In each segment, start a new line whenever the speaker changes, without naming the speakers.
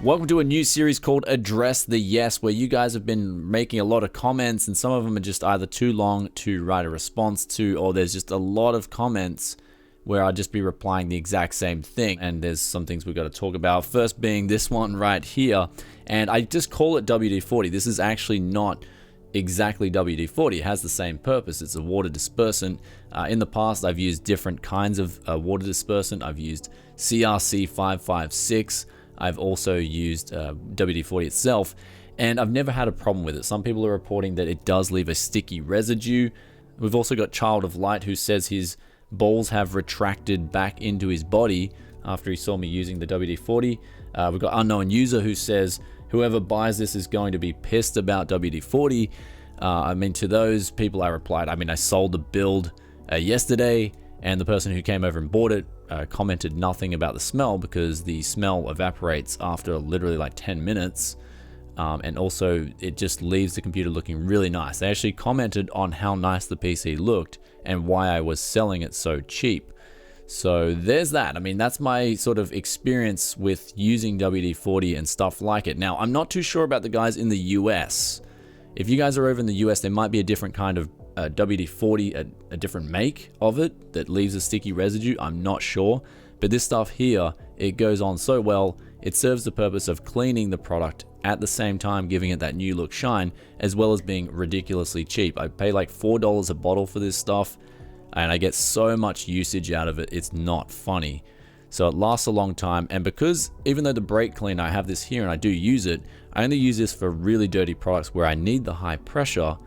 Welcome to a new series called Address the Yes, where you guys have been making a lot of comments, and some of them are just either too long to write a response to, or there's just a lot of comments where I'll just be replying the exact same thing. And there's some things we've got to talk about. First being this one right here, and I just call it WD40. This is actually not exactly WD40. It has the same purpose. It's a water dispersant. In the past, I've used different kinds of water dispersant. I've used CRC556. I've also used WD40 itself, and I've never had a problem with it. Some people are reporting that it does leave a sticky residue. We've also got Child of Light, who says his balls have retracted back into his body after he saw me using the WD40. We've got Unknown User, who says whoever buys this is going to be pissed about WD40. I mean, to those people I replied, I sold the build yesterday, and the person who came over and bought it commented nothing about the smell, because the smell evaporates after literally like 10 minutes. And also it just leaves the computer looking really nice. They actually commented on how nice the PC looked and why I was selling it so cheap. So there's that. That's my sort of experience with using WD-40 and stuff like it. Now, I'm not too sure about the guys in the US. If you guys are over in the US, there might be a different kind of WD-40, a different make of it that leaves a sticky residue. I'm not sure, but this stuff here, it goes on so well. It serves the purpose of cleaning the product at the same time giving it that new look shine, as well as being ridiculously cheap. I pay like $4 a bottle for this stuff, and I get so much usage out of it, it's not funny. So it lasts a long time, and because even though the brake cleaner, I have this here and I do use it, I only use this for really dirty products where I need the high pressure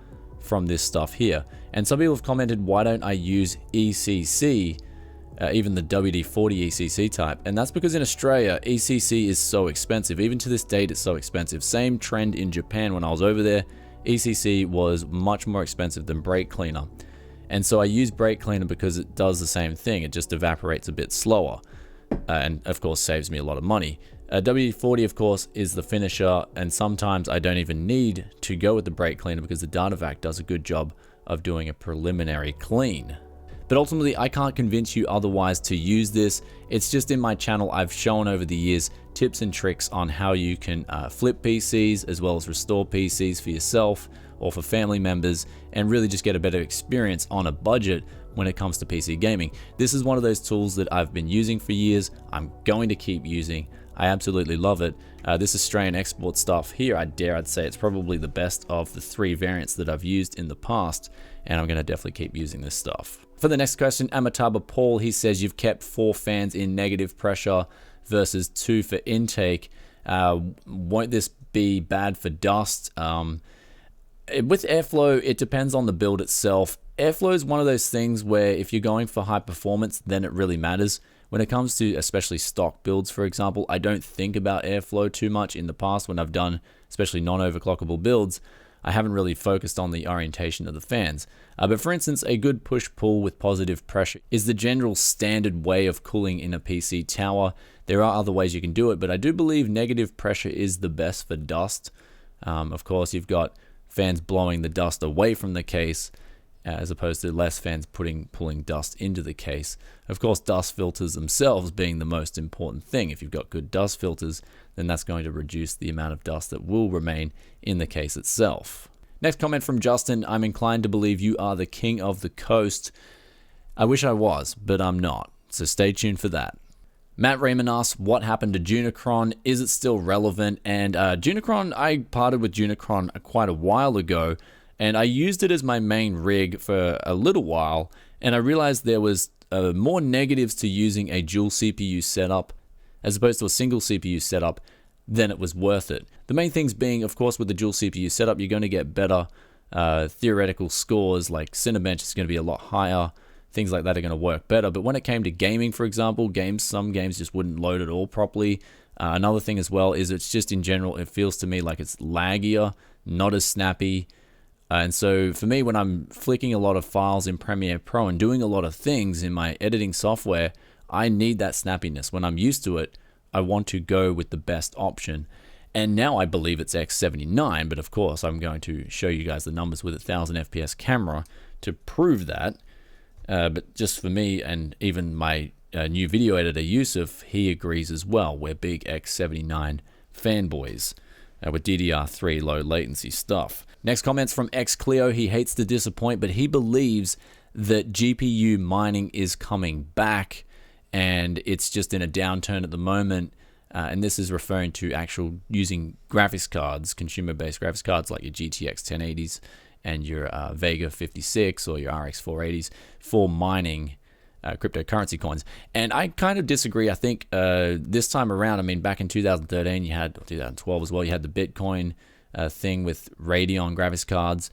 from this stuff here. And some people have commented, why don't I use ECC, even the WD-40 ECC type? And that's because in Australia, ECC is so expensive. Even to this date, it's so expensive. Same trend in Japan when I was over there. ECC was much more expensive than brake cleaner. And so I use brake cleaner because it does the same thing. It just evaporates a bit slower. And of course saves me a lot of money. WD-40 of course is the finisher, and sometimes I don't even need to go with the brake cleaner because the Data-Vac does a good job of doing a preliminary clean. But ultimately I can't convince you otherwise to use this. It's just in my channel I've shown over the years tips and tricks on how you can flip PCs as well as restore PCs for yourself or for family members, and really just get a better experience on a budget when it comes to PC gaming. This is one of those tools that I've been using for years. I'm going to keep using. I absolutely love it. This Australian export stuff here, I'd say it's probably the best of the 3 variants that I've used in the past, and I'm going to definitely keep using this stuff. For the next question, Amitabha Paul, he says you've kept 4 fans in negative pressure versus 2 for intake. Won't this be bad for dust? With airflow, it depends on the build itself. Airflow is one of those things where if you're going for high performance, then it really matters. When it comes to especially stock builds, for example, I don't think about airflow too much. In the past when I've done especially non-overclockable builds, I haven't really focused on the orientation of the fans. But for instance, a good push-pull with positive pressure is the general standard way of cooling in a PC tower. There are other ways you can do it, but I do believe negative pressure is the best for dust. Of course, you've got fans blowing the dust away from the case, as opposed to less fans pulling dust into the case. Of course, dust filters themselves being the most important thing. If you've got good dust filters, then that's going to reduce the amount of dust that will remain in the case itself. Next comment from Justin, I'm inclined to believe you are the king of the coast. I wish I was, but I'm not. So stay tuned for that. Matt Raymond asks, what happened to Dunicron? Is it still relevant? And Dunicron, I parted with Dunicron quite a while ago, and I used it as my main rig for a little while, and I realized there was more negatives to using a dual CPU setup as opposed to a single CPU setup than it was worth it. The main things being, of course, with the dual CPU setup, you're going to get better theoretical scores, like Cinebench is going to be a lot higher. Things like that are going to work better. But when it came to gaming, for example, some games just wouldn't load at all properly. Another thing as well is it's just in general, it feels to me like it's laggier, not as snappy. And so for me, when I'm flicking a lot of files in Premiere Pro and doing a lot of things in my editing software, I need that snappiness. When I'm used to it, I want to go with the best option. And now I believe it's X79, but of course I'm going to show you guys the numbers with a 1000 FPS camera to prove that. But just for me, and even my new video editor Yusuf, he agrees as well. We're big X79 fanboys with DDR3 low latency stuff. Next comment's from XCleo. He hates to disappoint, but he believes that GPU mining is coming back and it's just in a downturn at the moment. And this is referring to actual using graphics cards, consumer-based graphics cards like your GTX 1080s and your Vega 56 or your RX 480s for mining cryptocurrency coins. And I kind of disagree. I think this time around, I mean, back in 2013, you had 2012 as well, you had the Bitcoin thing with Radeon graphics cards,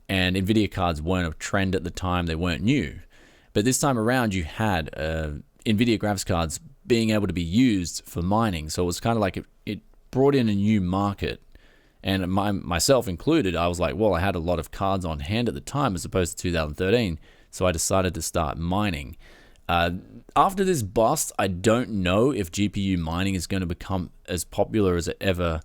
and NVIDIA cards weren't a trend at the time. They weren't new. But this time around, you had NVIDIA graphics cards being able to be used for mining. So it was kind of like it brought in a new market. And myself included, I was like, well, I had a lot of cards on hand at the time as opposed to 2013. So I decided to start mining. After this bust, I don't know if GPU mining is going to become as popular as it ever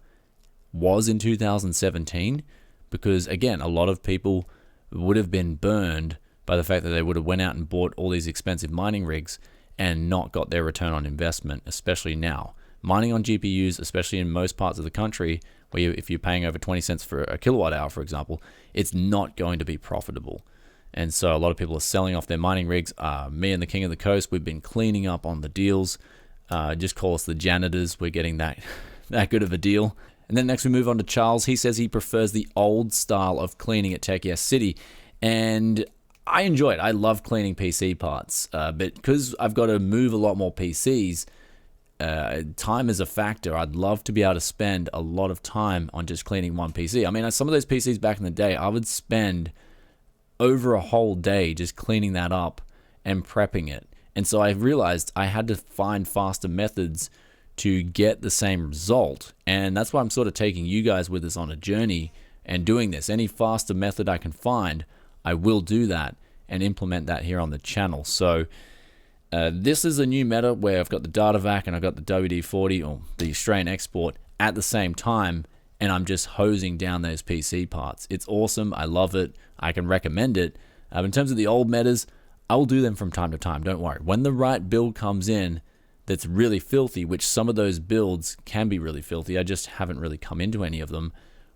was in 2017. Because again, a lot of people would have been burned by the fact that they would have went out and bought all these expensive mining rigs and not got their return on investment, especially now. Mining on GPUs, especially in most parts of the country, where if you're paying over 20 cents for a kilowatt hour, for example, it's not going to be profitable. And so a lot of people are selling off their mining rigs. Me and the King of the Coast, we've been cleaning up on the deals. Just call us the janitors. We're getting that good of a deal. And then next we move on to Charles. He says he prefers the old style of cleaning at Tech Yes City. And I enjoy it. I love cleaning PC parts. But because I've got to move a lot more PCs, time is a factor. I'd love to be able to spend a lot of time on just cleaning one PC. I mean, some of those PCs back in the day, I would spend over a whole day just cleaning that up and prepping it. And so I realized I had to find faster methods to get the same result. And that's why I'm sort of taking you guys with us on a journey and doing this. Any faster method I can find, I will do that and implement that here on the channel. So this is a new meta where I've got the data vac and I've got the WD40 or the Australian export at the same time, and I'm just hosing down those PC parts. It's awesome. I love it. I can recommend it. In terms of the old metas, I'll do them from time to time. Don't worry. When the right build comes in that's really filthy, which some of those builds can be really filthy, I just haven't really come into any of them.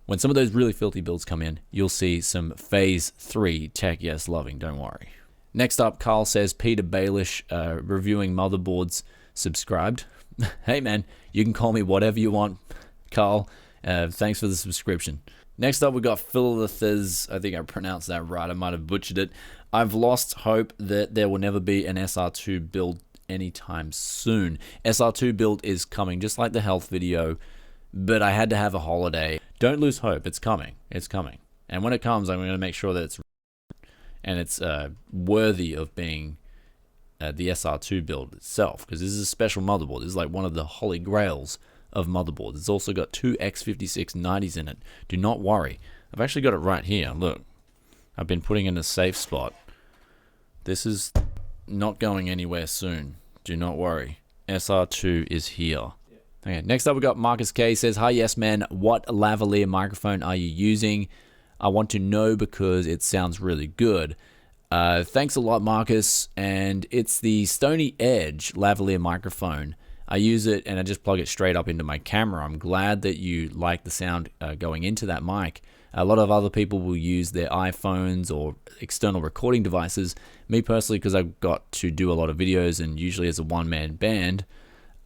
When some of those really filthy builds come in, you'll see some Phase 3 Tech Yes loving. Don't worry. Next up, Carl says, Petyr Baelish reviewing motherboards subscribed. Hey man, you can call me whatever you want, Carl. Thanks for the subscription. Next up, we got Philithes. I think I pronounced that right. I might have butchered it. I've lost hope that there will never be an SR2 build anytime soon. SR2 build is coming, just like the health video, but I had to have a holiday. Don't lose hope. It's coming. It's coming. And when it comes, I'm going to make sure that it's worthy of being the SR2 build itself, because this is a special motherboard. This is like one of the holy grails of motherboards. It's also got two X5690s in it. Do not worry. I've actually got it right here. Look, I've been putting in a safe spot. This is not going anywhere soon. Do not worry. SR2 is here. Okay, next up we got Marcus K. Says, hi, yes man, what lavalier microphone are you using? I want to know because it sounds really good. Thanks a lot, Marcus. And it's the Stony Edge lavalier microphone. I use it and I just plug it straight up into my camera. I'm glad that you like the sound going into that mic. A lot of other people will use their iPhones or external recording devices. Me personally, because I've got to do a lot of videos and usually as a one-man band,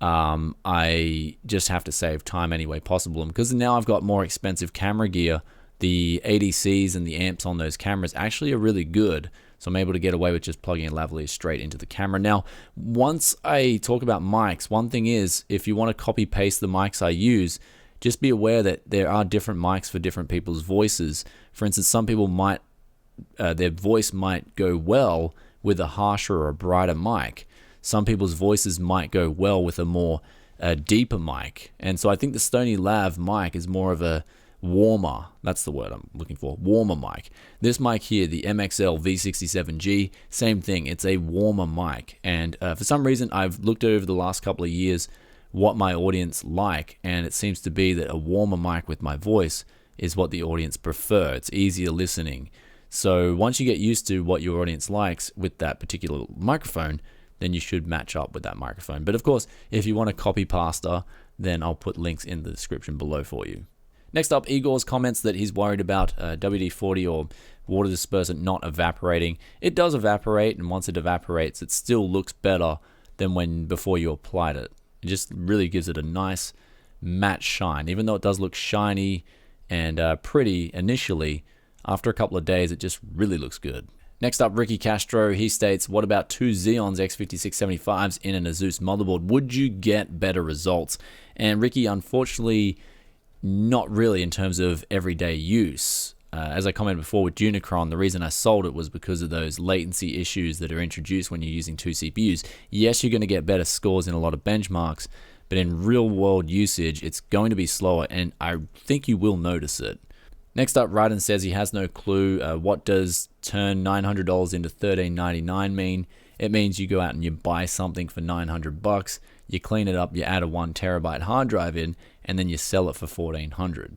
I just have to save time any way possible. And because now I've got more expensive camera gear, the ADCs and the amps on those cameras actually are really good. So I'm able to get away with just plugging a lavalier straight into the camera. Now, once I talk about mics, one thing is, if you want to copy paste the mics I use, just be aware that there are different mics for different people's voices. For instance, some people might, their voice might go well with a harsher or a brighter mic. Some people's voices might go well with a more deeper mic. And so I think the Stony Lav mic is more of a warmer, that's the word I'm looking for, warmer mic. This mic here, the MXL V67G, same thing, it's a warmer mic. And for some reason, I've looked over the last couple of years what my audience like, and it seems to be that a warmer mic with my voice is what the audience prefer. It's easier listening. So once you get used to what your audience likes with that particular microphone, then you should match up with that microphone. But of course, if you want to copy pasta, then I'll put links in the description below for you. Next up, Igor's comments that he's worried about WD-40 or water dispersant not evaporating. It does evaporate, and once it evaporates, it still looks better than before you applied it. It just really gives it a nice matte shine. Even though it does look shiny and pretty initially, after a couple of days, it just really looks good. Next up, Ricky Castro, he states, what about 2 Xeons X5675s in an ASUS motherboard? Would you get better results? And Ricky, unfortunately, not really in terms of everyday use. As I commented before with Dunicron, the reason I sold it was because of those latency issues that are introduced when you're using 2 CPUs. Yes, you're going to get better scores in a lot of benchmarks, but in real world usage, it's going to be slower, and I think you will notice it. Next up, Ryden says he has no clue. What does turn $900 into $13.99 mean? It means you go out and you buy something for $900, you clean it up, you add a 1 terabyte hard drive in, and then you sell it for $1,400.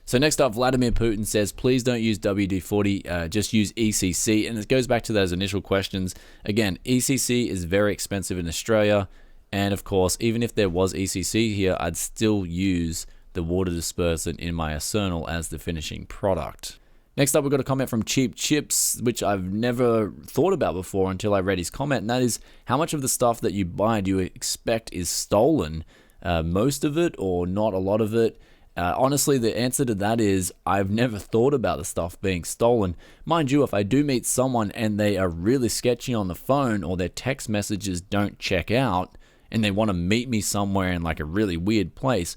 So next up, Vladimir Putin says, please don't use WD-40, just use ECC. And it goes back to those initial questions. Again, ECC is very expensive in Australia. And of course, even if there was ECC here, I'd still use the water dispersant in my Arsenal as the finishing product. Next up, we've got a comment from Cheap Chips, which I've never thought about before until I read his comment, and that is, how much of the stuff that you buy do you expect is stolen? Most of it or not a lot of it? Honestly, the answer to that is I've never thought about the stuff being stolen. Mind you, if I do meet someone and they are really sketchy on the phone or their text messages don't check out and they want to meet me somewhere in like a really weird place,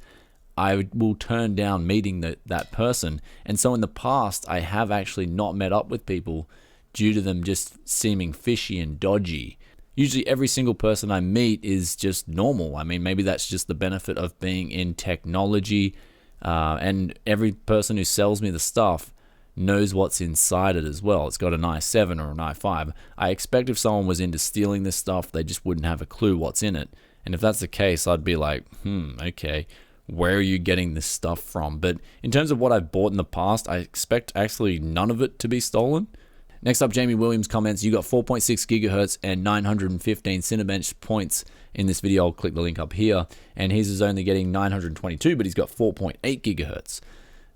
I will turn down meeting that person. And so in the past, I have actually not met up with people due to them just seeming fishy and dodgy. Usually every single person I meet is just normal. I mean, maybe that's just the benefit of being in technology. And every person who sells me the stuff knows what's inside it as well. It's got an i7 or an i5. I expect if someone was into stealing this stuff, they just wouldn't have a clue what's in it. And if that's the case, I'd be like, okay, where are you getting this stuff from? But in terms of what I've bought in the past, I expect actually none of it to be stolen. Next up, Jamie Williams comments, you got 4.6 gigahertz and 915 Cinebench points in this video. I'll click the link up here. And his is only getting 922, but he's got 4.8 gigahertz.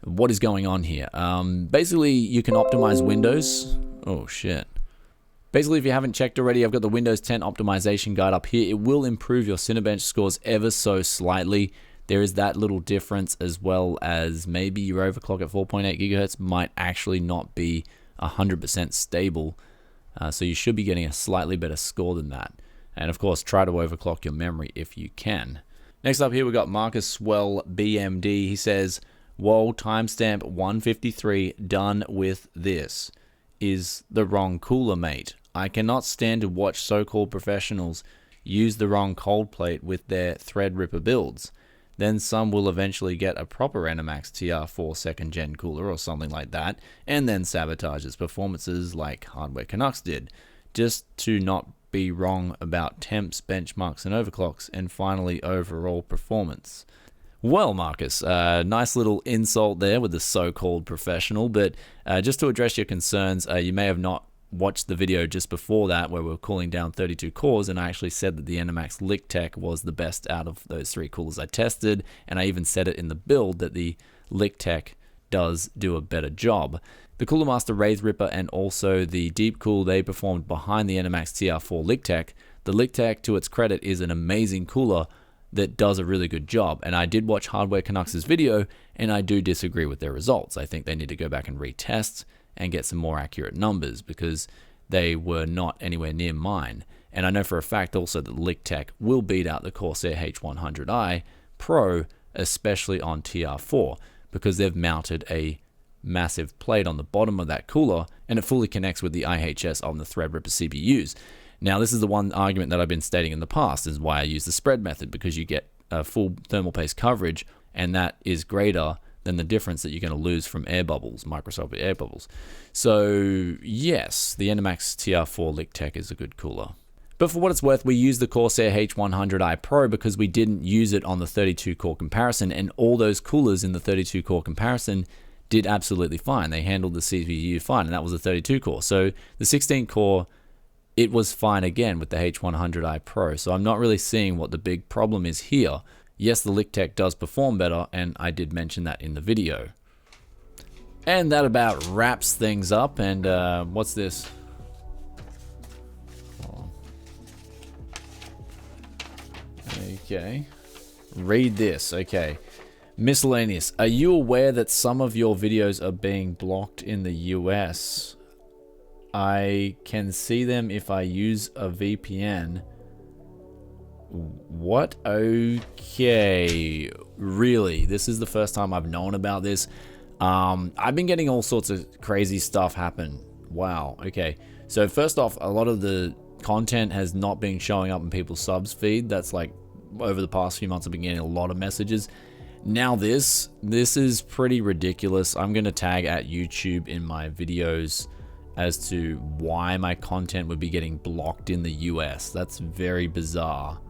What is going on here? Basically, you can optimize Windows. Oh, shit. Basically, if you haven't checked already, I've got the Windows 10 optimization guide up here. It will improve your Cinebench scores ever so slightly. There is that little difference, as well as maybe your overclock at 4.8 gigahertz might actually not be 100% stable. So you should be getting a slightly better score than that. And of course, try to overclock your memory if you can. Next up here, we got Marcus Swell BMD. He says, whoa, timestamp 153, done with this. Is the wrong cooler, mate. I cannot stand to watch so-called professionals use the wrong cold plate with their Threadripper builds. Then some will eventually get a proper Animax TR4 2nd gen cooler or something like that, and then sabotage its performances like Hardware Canucks did, just to not be wrong about temps, benchmarks, and overclocks, and finally overall performance. Well, Marcus, nice little insult there with the so-called professional, but just to address your concerns, you may have not watched the video just before that where we were cooling down 32 cores, and I actually said that the Animax liqtech was the best out of those 3 coolers I tested, and I even said it in the build that the liqtech does do a better job. The Cooler Master Threadripper and also the Deep Cool, they performed behind the Animax TR4 liqtech. The liqtech, to its credit, is an amazing cooler that does a really good job, and I did watch Hardware Canucks' video, and I do disagree with their results. I think they need to go back and retest and get some more accurate numbers because they were not anywhere near mine. And I know for a fact also that liqtech will beat out the Corsair H100i Pro, especially on TR4, because they've mounted a massive plate on the bottom of that cooler and it fully connects with the IHS on the Threadripper CPUs. Now, this is the one argument that I've been stating in the past, is why I use the spread method, because you get a full thermal paste coverage, and that is greater than the difference that you're going to lose from air bubbles, Microsoft air bubbles. So yes, the Animax TR4 liqtech is a good cooler. But for what it's worth, we used the Corsair H100i Pro because we didn't use it on the 32-core comparison, and all those coolers in the 32-core comparison did absolutely fine. They handled the CPU fine, and that was the 32-core. So the 16-core, it was fine again with the H100i Pro. So I'm not really seeing what the big problem is here. yes, the liqtech does perform better, and I did mention that in the video. And that about wraps things up. And what's this? Okay. Read this. Okay. Miscellaneous. Are you aware that some of your videos are being blocked in the US? I can see them if I use a VPN. What? Okay. Really? This is the first time I've known about this. I've been getting all sorts of crazy stuff happen. Wow. Okay. So first off, a lot of the content has not been showing up in people's subs feed. That's like over the past few months I've been getting a lot of messages. Now this is pretty ridiculous. I'm going to tag at YouTube in my videos as to why my content would be getting blocked in the US. That's very bizarre.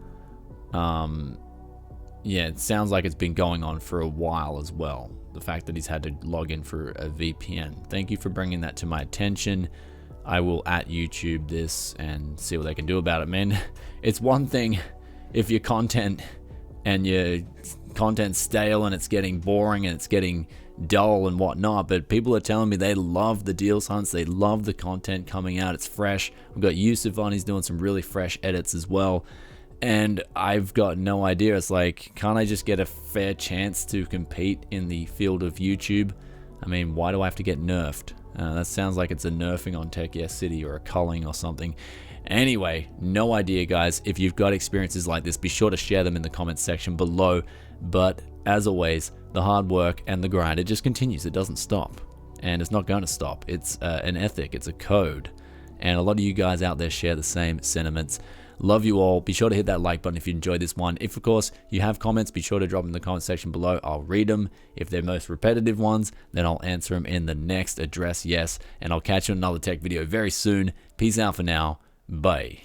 Yeah, it sounds like it's been going on for a while as well. The fact that he's had to log in for a VPN. Thank you for bringing that to my attention. I will at YouTube this and see what they can do about it, man. It's one thing if your content and your content's stale and it's getting boring and it's getting dull and whatnot, but people are telling me they love the deals hunts, they love the content coming out, it's fresh. We've got Yusuf on, he's doing some really fresh edits as well, and I've got no idea. It's like, can't I just get a fair chance to compete in the field of YouTube? I mean, why do I have to get nerfed? That sounds like it's a nerfing on Tech Yes City or a culling or something. Anyway, no idea, guys. If you've got experiences like this, be sure to share them in the comments section below. But as always, the hard work and the grind, it just continues. It doesn't stop, and it's not going to stop. It's an ethic, it's a code, and a lot of you guys out there share the same sentiments. Love you all. Be sure to hit that like button if you enjoyed this one. If, of course, you have comments, be sure to drop them in the comment section below. I'll read them. If they're most repetitive ones, then I'll answer them in the next Address Yes, and I'll catch you in another tech video very soon. Peace out for now. Bye.